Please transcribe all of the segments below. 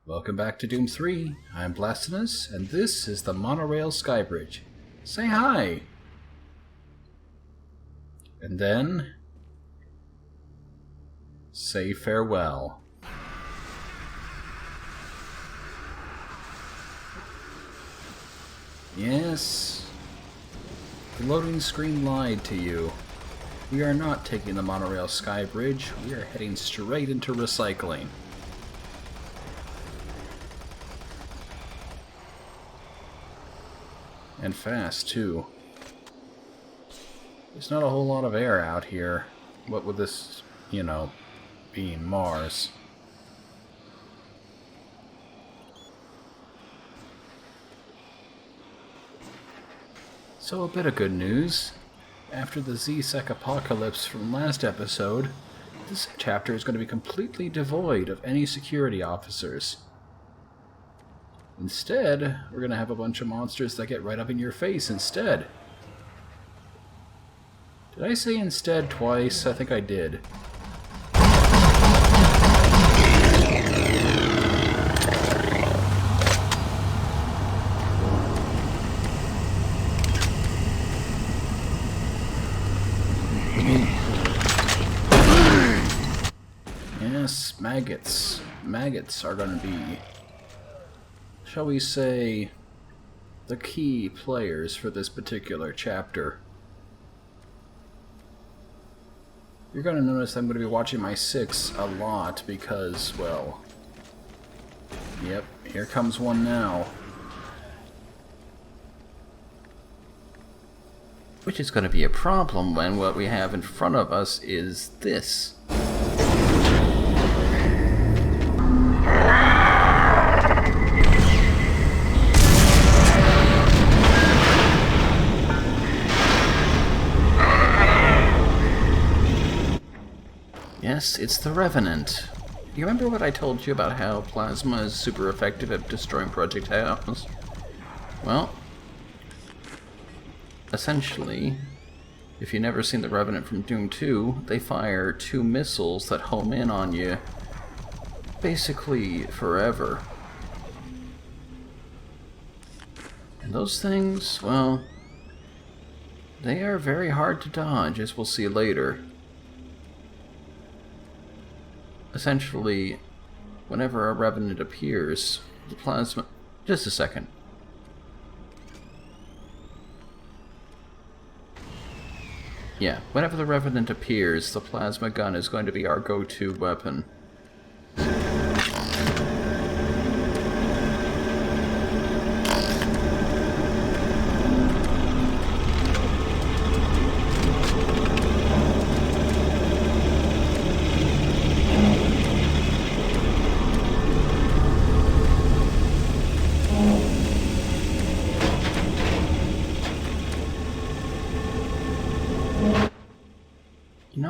Welcome back to Doom 3. I'm Blastinus, and this is the Monorail Skybridge. Say hi! And then... say farewell. Yes, the loading screen lied to you. We are not taking the Monorail Skybridge, we are heading straight into recycling. And fast, too. There's not a whole lot of air out here. What with this, being Mars. So a bit of good news. After the Z-Sec apocalypse from last episode, this chapter is going to be completely devoid of any security officers. Instead, we're going to have a bunch of monsters that get right up in your face instead. Did I say instead twice? I think I did. Yes, maggots. Maggots are going to be, shall we say, the key players for this particular chapter. You're going to notice I'm going to be watching my 6 a lot because, well... yep, here comes one now. Which is going to be a problem when what we have in front of us is this. Yes, it's the Revenant. You remember what I told you about how plasma is super effective at destroying projectiles? Well, essentially, if you've never seen the Revenant from Doom 2, they fire 2 missiles that home in on you basically forever. And those things, well, they are very hard to dodge, as we'll see later. Essentially, whenever a Revenant appears, the plasma... just a second. Yeah, whenever the Revenant appears, the plasma gun is going to be our go-to weapon.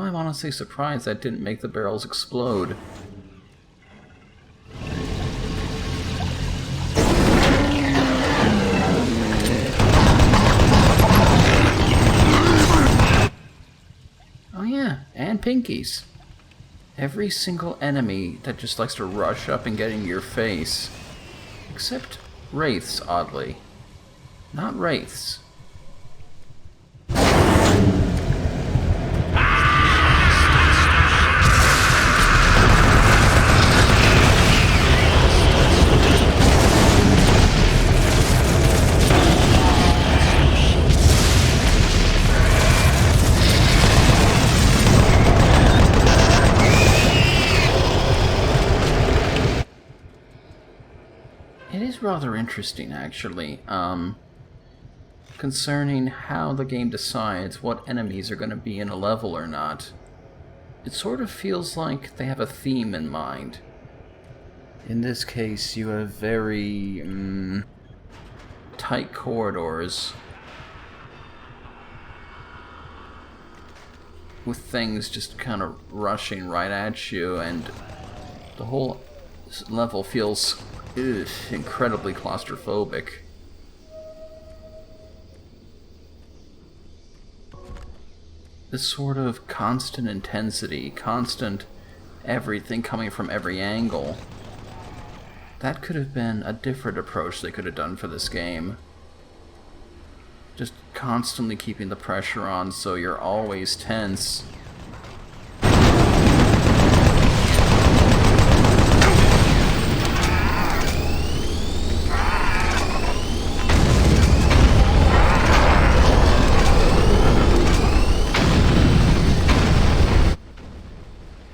I'm honestly surprised that didn't make the barrels explode. Oh yeah, and pinkies. Every single enemy that just likes to rush up and get in your face. Except wraiths, oddly. Not wraiths. Rather interesting, actually, concerning how the game decides what enemies are going to be in a level or not. It sort of feels like they have a theme in mind. In this case, you have very tight corridors with things just kind of rushing right at you, and the whole level feels incredibly claustrophobic. This sort of constant intensity, constant everything coming from every angle. That could have been a different approach they could have done for this game. Just constantly keeping the pressure on so you're always tense.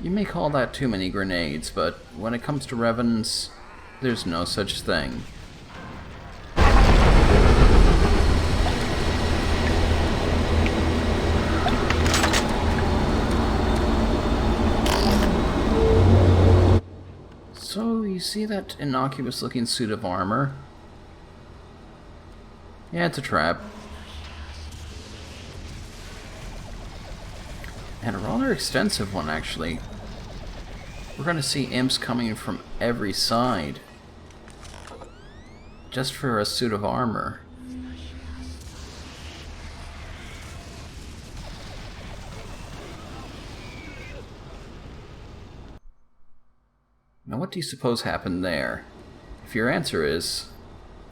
You may call that too many grenades, but when it comes to revenants, there's no such thing. So, you see that innocuous-looking suit of armor? Yeah, it's a trap. And a rather extensive one, actually. We're going to see imps coming from every side. Just for a suit of armor. Now what do you suppose happened there? If your answer is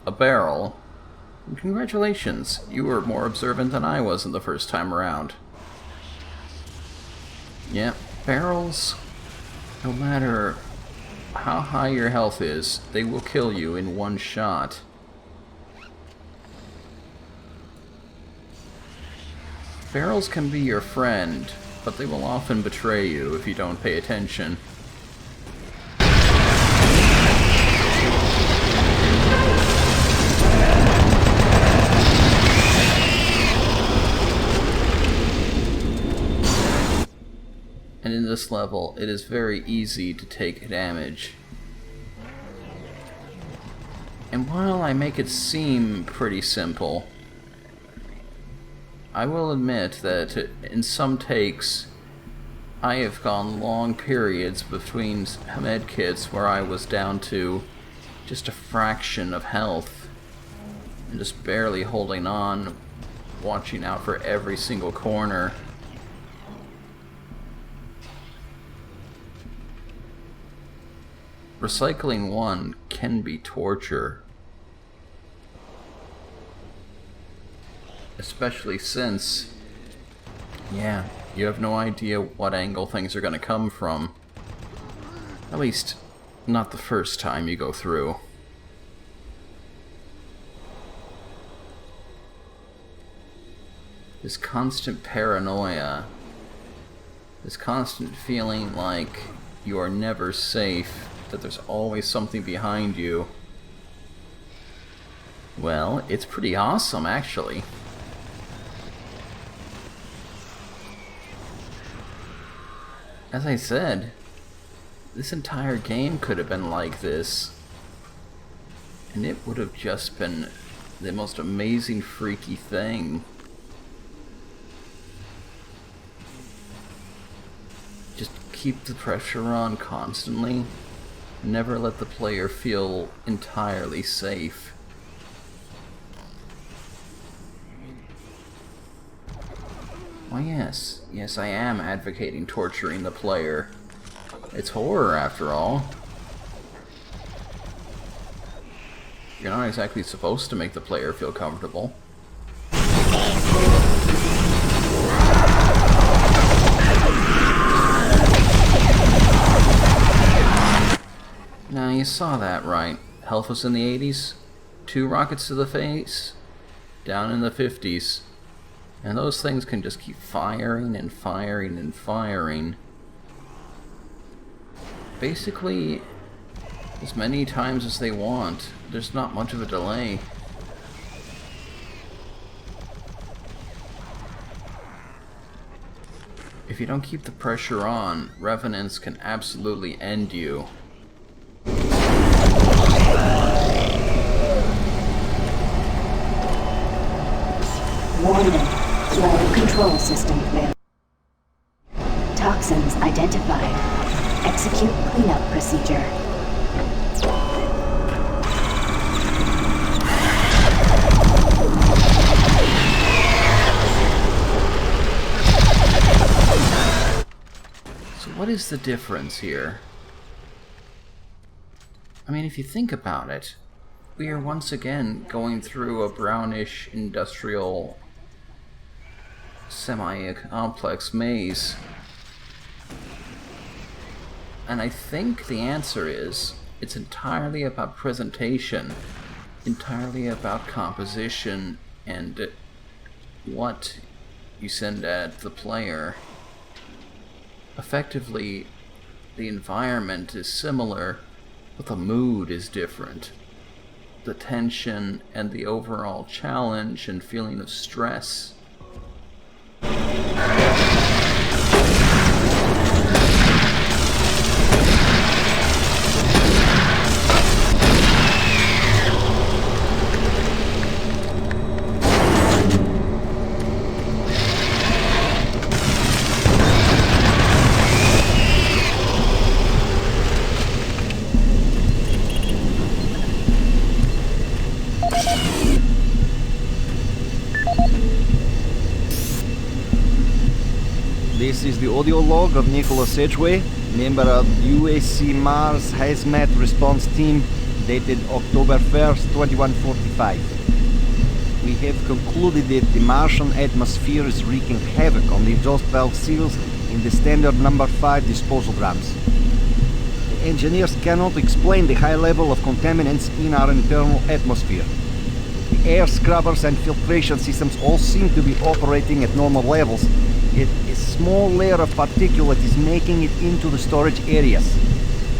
a barrel, congratulations, you were more observant than I was in the first time around. Yeah, barrels, no matter how high your health is, they will kill you in one shot. Barrels can be your friend, but they will often betray you if you don't pay attention. And in this level, it is very easy to take damage. And while I make it seem pretty simple, I will admit that in some takes, I have gone long periods between medkits where I was down to just a fraction of health, and just barely holding on, watching out for every single corner. Recycling one can be torture. Especially since, yeah, you have no idea what angle things are going to come from. At least, not the first time you go through. This constant paranoia, this constant feeling like you are never safe, that there's always something behind you. Well, it's pretty awesome, actually. As I said, this entire game could have been like this, and it would have just been the most amazing, freaky thing. Just keep the pressure on constantly. Never let the player feel entirely safe. Why yes, I am advocating torturing the player. It's horror after all. You're not exactly supposed to make the player feel comfortable. Now, you saw that, right? Health was in the 80s, 2 rockets to the face, down in the 50s. And those things can just keep firing and firing and firing. Basically, as many times as they want. There's not much of a delay. If you don't keep the pressure on, revenants can absolutely end you. Warning. Flow control system failure. Toxins identified. Execute cleanup procedure. So what is the difference here? I mean, if you think about it, we are once again going through a brownish industrial semi-complex maze. And I think the answer is, it's entirely about presentation, entirely about composition, and what you send at the player. Effectively, the environment is similar, but the mood is different. The tension and the overall challenge and feeling of stress. This is the audio log of Nicholas Edgway, member of UAC Mars Hazmat Response Team, dated October 1st, 2145. We have concluded that the Martian atmosphere is wreaking havoc on the exhaust valve seals in the standard number 5 disposal drums. The engineers cannot explain the high level of contaminants in our internal atmosphere. The air scrubbers and filtration systems all seem to be operating at normal levels, yet a small layer of particulate is making it into the storage areas.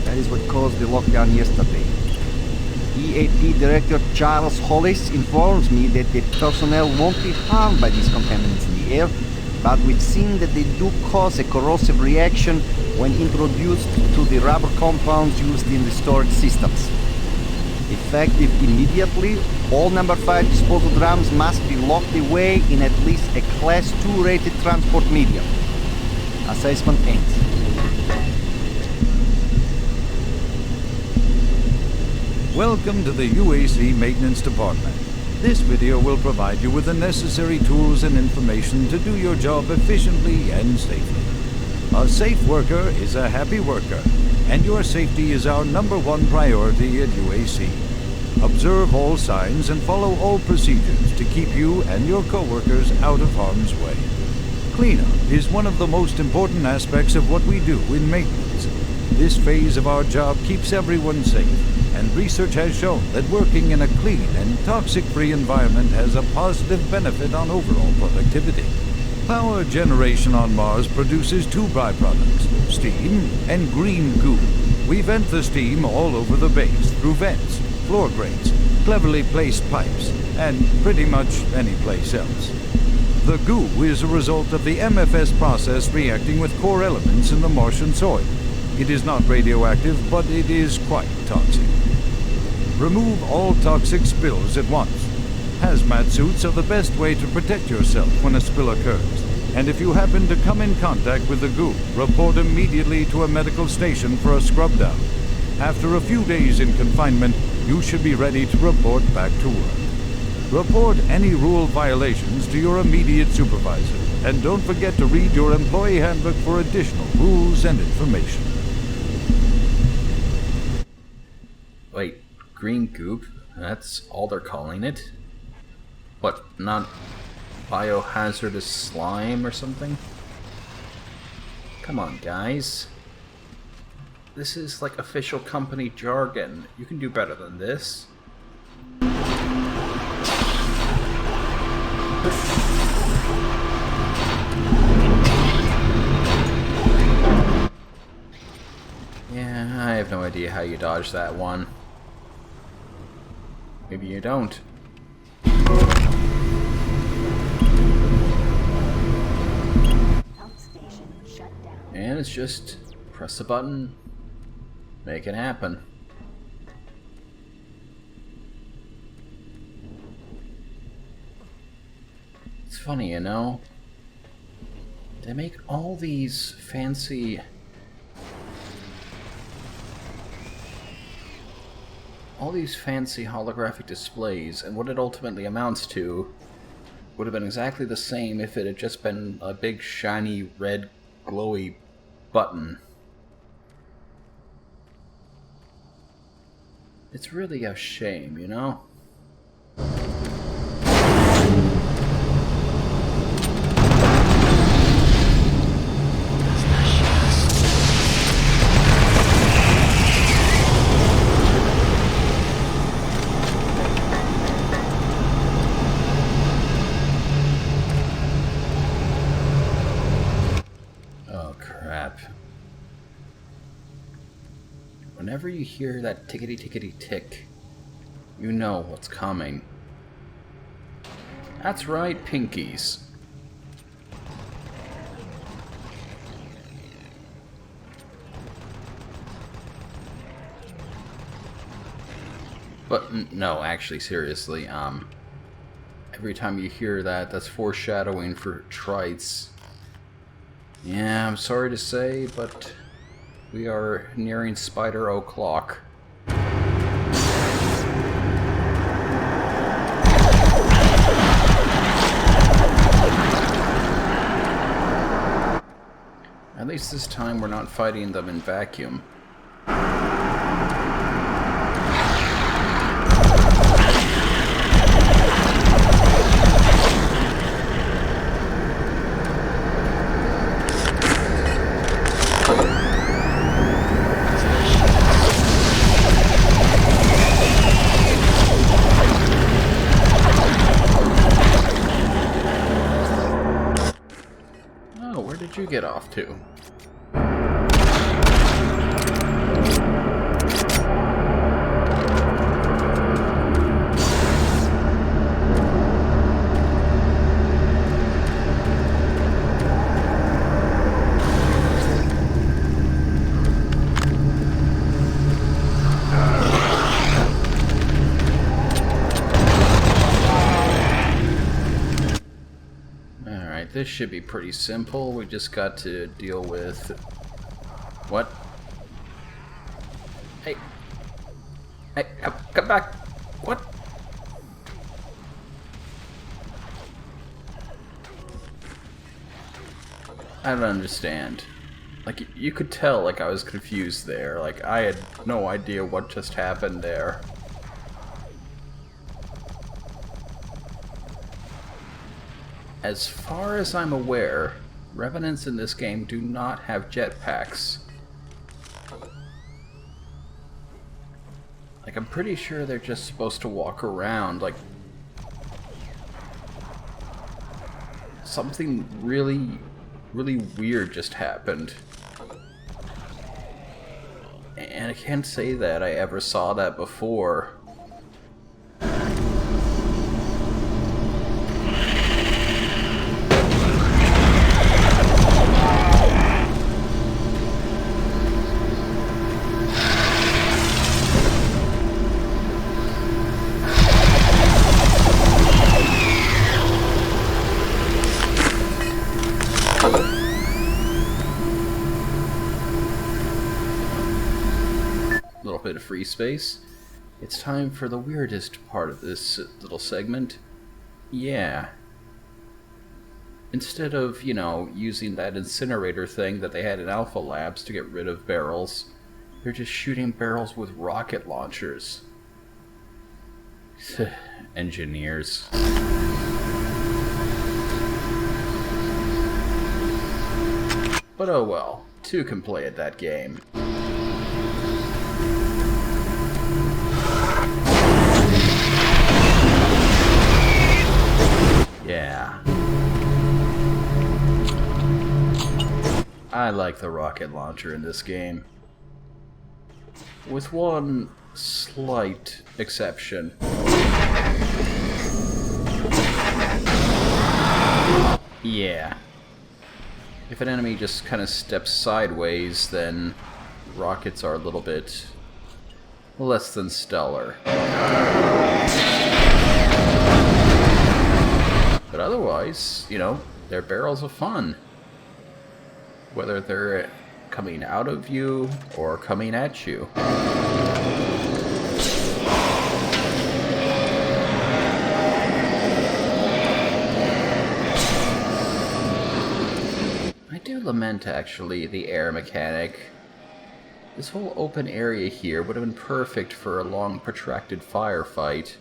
That is what caused the lockdown yesterday. EAP Director Charles Hollis informs me that the personnel won't be harmed by these contaminants in the air, but we've seen that they do cause a corrosive reaction when introduced to the rubber compounds used in the storage systems. Effective immediately, all number 5 disposal drums must be locked away in at least a Class 2 rated transport medium. Assessment ends. Welcome to the UAC Maintenance Department. This video will provide you with the necessary tools and information to do your job efficiently and safely. A safe worker is a happy worker, and your safety is our #1 priority at UAC. Observe all signs and follow all procedures to keep you and your coworkers out of harm's way. Cleanup is one of the most important aspects of what we do in maintenance. This phase of our job keeps everyone safe, and research has shown that working in a clean and toxic-free environment has a positive benefit on overall productivity. Power generation on Mars produces 2 byproducts, steam and green goo. We vent the steam all over the base through vents, floor grates, cleverly placed pipes, and pretty much any place else. The goo is a result of the MFS process reacting with core elements in the Martian soil. It is not radioactive, but it is quite toxic. Remove all toxic spills at once. Hazmat suits are the best way to protect yourself when a spill occurs. And if you happen to come in contact with the goo, report immediately to a medical station for a scrub down. After a few days in confinement, you should be ready to report back to work. Report any rule violations to your immediate supervisor, and don't forget to read your employee handbook for additional rules and information. Wait, green goop? That's all they're calling it? What, not biohazardous slime or something? Come on, guys. This is like official company jargon. You can do better than this. Yeah, I have no idea how you dodged that one. Maybe you don't. Pump station shut down. And it's just press a button, make it happen. It's funny, you know? They make all these fancy holographic displays, and what it ultimately amounts to would have been exactly the same if it had just been a big shiny red glowy button. It's really a shame, you know? Oh, crap. Whenever you hear that tickety-tickety-tick, you know what's coming. That's right, pinkies. But no, actually, seriously, every time you hear that, that's foreshadowing for Trites. Yeah, I'm sorry to say, but we are nearing Spider O'Clock. At least this time we're not fighting them in vacuum. Oh, where did you get off to? Alright, this should be pretty simple. We just got to deal with... What? Hey! Hey, come back! What? I don't understand. Like, you could tell, like, I was confused there. Like, I had no idea what just happened there. As far as I'm aware, Revenants in this game do not have jetpacks. Like, I'm pretty sure they're just supposed to walk around, like... Something really weird just happened. And I can't say that I ever saw that before. Little bit of free space. It's time for the weirdest part of this little segment. Yeah. Instead of, you know, using that incinerator thing that they had in Alpha Labs to get rid of barrels, they're just shooting barrels with rocket launchers. Engineers. But oh well, two can play at that game. Yeah. I like the rocket launcher in this game. With one slight exception. Yeah. If an enemy just kind of steps sideways, then rockets are a little bit less than stellar. But otherwise, you know, they're barrels of fun. Whether they're coming out of you or coming at you. I do lament, actually, the air mechanic. This whole open area here would have been perfect for a long, protracted firefight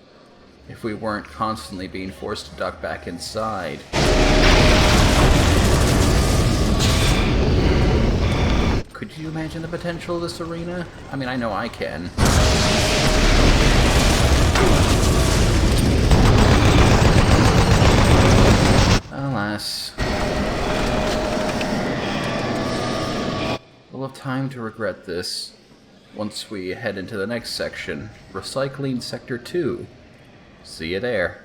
if we weren't constantly being forced to duck back inside. Could you imagine the potential of this arena? I mean, I know I can. Alas. We'll have time to regret this once we head into the next section, Recycling Sector 2. See you there.